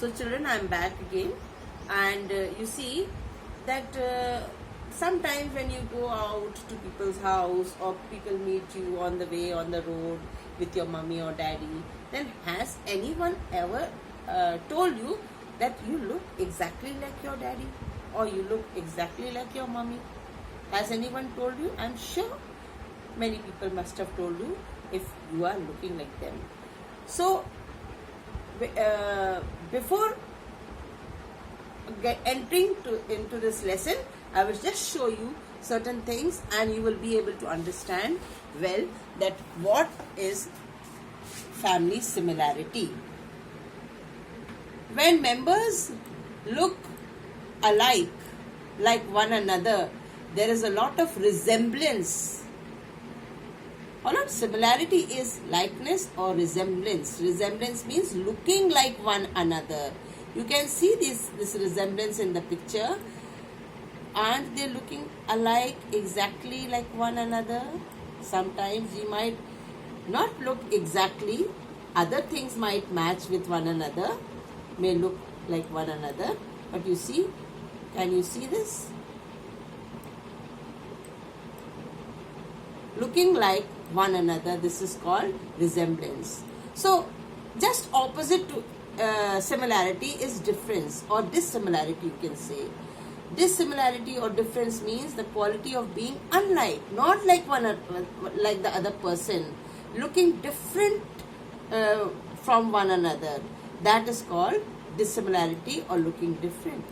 So children, I am back again, and you see that sometimes when you go out to people's house or people meet you on the way, on the road with your mummy or daddy, then has anyone ever told you that you look exactly like your daddy or you look exactly like your mummy? Has anyone told you? I'm sure many people must have told you if you are looking like them. So before entering into this lesson, I will just show you certain things and you will be able to understand well that what is family similarity. When members look alike, like one another, there is a lot of resemblance. Or not, similarity is likeness or resemblance. Resemblance means looking like one another. You can see this resemblance in the picture. Aren't they looking alike, exactly like one another? Sometimes we might not look exactly. Other things might match with one another, may look like one another. But you see, can you see this? Looking like one another, this is called resemblance. So just opposite to similarity is difference or dissimilarity, you can say. Dissimilarity or difference means the quality of being unlike, not like like the other person, looking different from one another. That is called dissimilarity or looking different.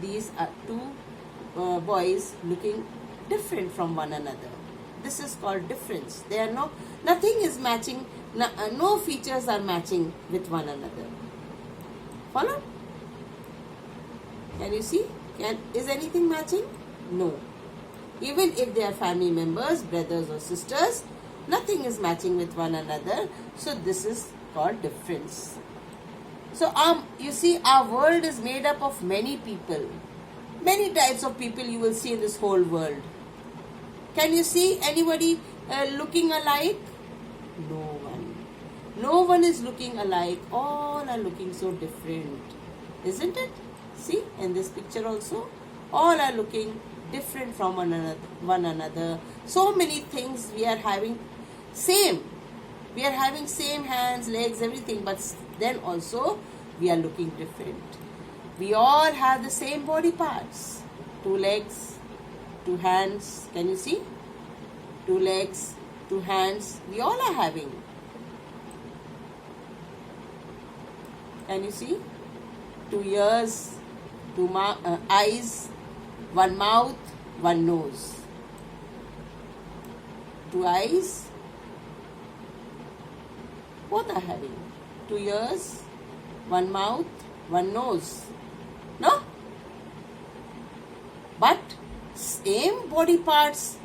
These are two boys looking different from one another. This is called difference. There are nothing is matching, no features are matching with one another. Follow? Can you see? Is anything matching? No. Even if they are family members, brothers or sisters, nothing is matching with one another. So this is called difference. So you see, our world is made up of many people. Many types of people you will see in this whole world. Can you see anybody looking alike? No one. No one is looking alike. All are looking so different. Isn't it? See, in this picture also, all are looking different from one another. So many things we are having same. We are having same hands, legs, everything. But then also, we are looking different. We all have the same body parts. 2 legs, 2 hands. Can you see? 2 legs, 2 hands. We all are having. Can you see? 2 ears, 2 eyes, 1 mouth, 1 nose. 2 eyes. Both are having 2 ears, 1 mouth, 1 nose. No? But same body parts,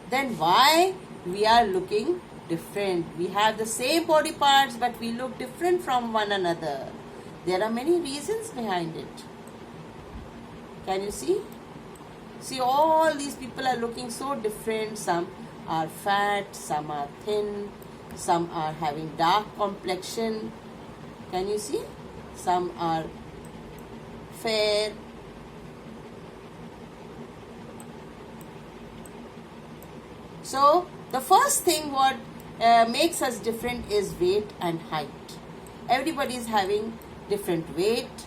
then why we are looking different? We have the same body parts but we look different from one another. There are many reasons behind it. Can you see? See, all these people are looking so different. Some are fat, some are thin, some are having dark complexion. Can you see? Some are fair. So, the first thing what makes us different is weight and height. Everybody is having different weight.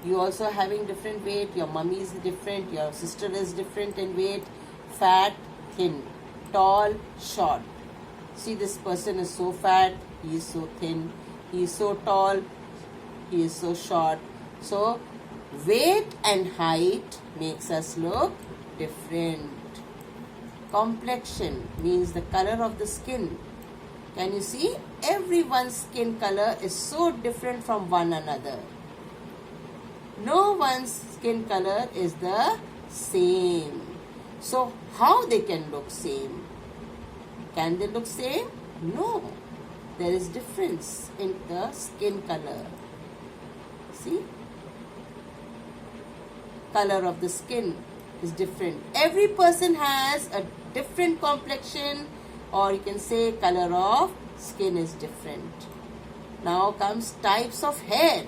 You also having different weight. Your mummy is different. Your sister is different in weight. Fat, thin, tall, short. See, this person is so fat. He is so thin. He is so tall. He is so short. So, weight and height makes us look different. Complexion means the color of the skin. Can you see? Everyone's skin color is so different from one another. No one's skin color is the same. So how they can look same? Can they look same? No. There is difference in the skin color. See? Color of the skin is different. Every person has a different complexion, or you can say color of skin is different. Now comes types of hair.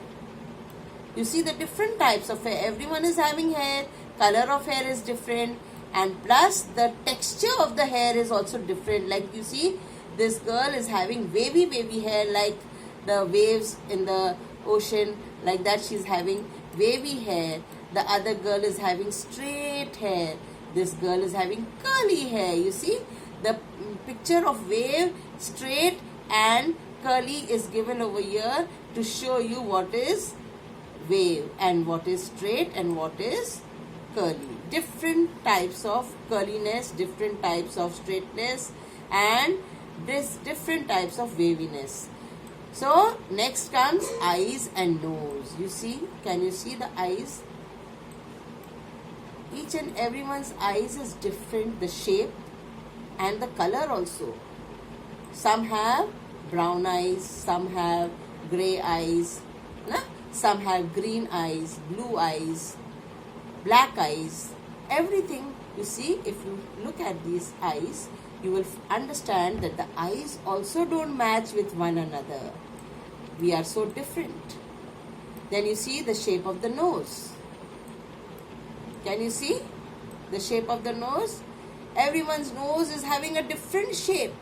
You see the different types of hair. Everyone is having hair. Color of hair is different. And plus the texture of the hair is also different. Like you see, this girl is having wavy hair like the waves in the ocean. Like that she's having wavy hair. The other girl is having straight hair. This girl is having curly hair. You see, the picture of wave, straight and curly is given over here to show you what is wave and what is straight and what is curly. Different types of curliness, different types of straightness, and this different types of waviness. So next comes eyes and nose. You see, can you see the eyes? Each and everyone's eyes is different, the shape and the color also. Some have brown eyes, some have grey eyes, some have green eyes, blue eyes, black eyes. Everything, you see, if you look at these eyes, you will understand that the eyes also don't match with one another. We are so different. Then you see the shape of the nose. Can you see the shape of the nose? Everyone's nose is having a different shape.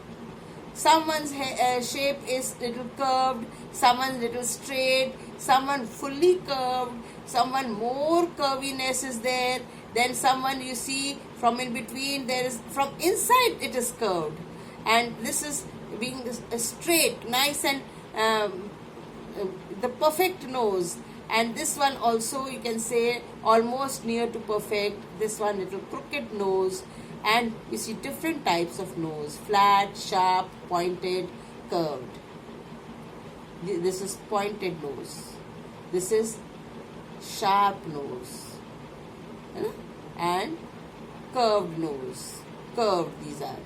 Someone's shape is little curved, someone's little straight, someone fully curved, someone more curviness is there. Then someone you see from in between, there is from inside it is curved, and this is being straight, nice, and the perfect nose. And this one also you can say almost near to perfect. This one little crooked nose. And you see different types of nose. Flat, sharp, pointed, curved. This is pointed nose. This is sharp nose. And curved nose. Curved these are.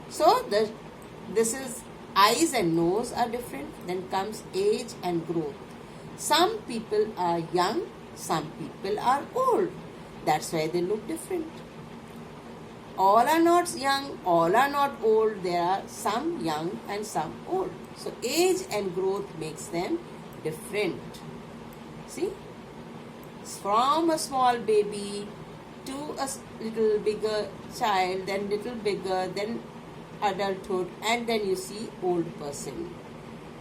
So this is eyes and nose are different. Then comes age and growth. Some people are young, some people are old. That's why they look different. All are not young, all are not old. There are some young and some old. So age and growth makes them different. See? From a small baby to a little bigger child, then little bigger, then adulthood, and then you see old person.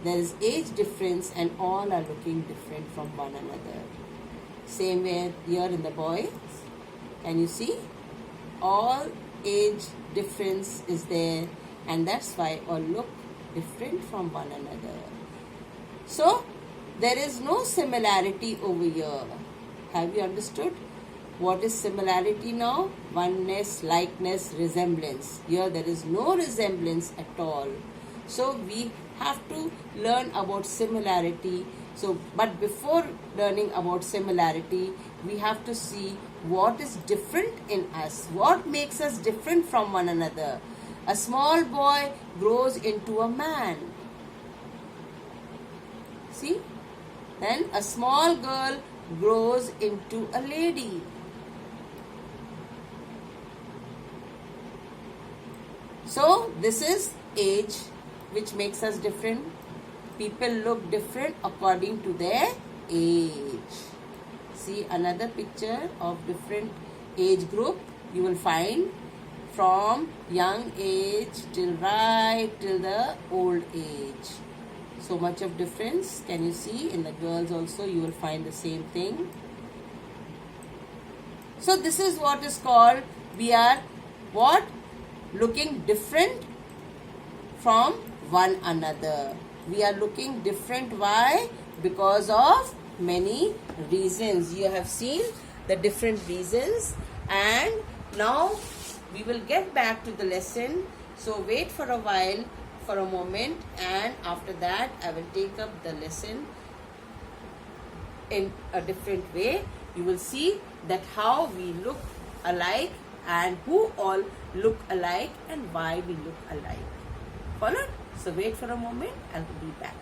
There is age difference and all are looking different from one another. Same way here in the boys. Can you see? All age difference is there, and that's why all look different from one another. So there is no similarity over here. Have you understood? What is similarity now? Oneness, likeness, resemblance. Here there is no resemblance at all. So we have to learn about similarity. But before learning about similarity, we have to see what is different in us. What makes us different from one another? A small boy grows into a man. See? Then a small girl grows into a lady. So this is age, which makes us different. People look different according to their age. See another picture of different age group. You will find from young age till right till the old age. So much of difference. Can you see? In the girls also you will find the same thing. So this is what is called, we are what? Looking different from one another. We are looking different. Why? Because of many reasons. You have seen the different reasons, and now we will get back to the lesson. So wait for a while, for a moment, and after that I will take up the lesson in a different way. You will see that how we look alike and who all look alike and why we look alike. Followed? So wait for a moment, I'll be back.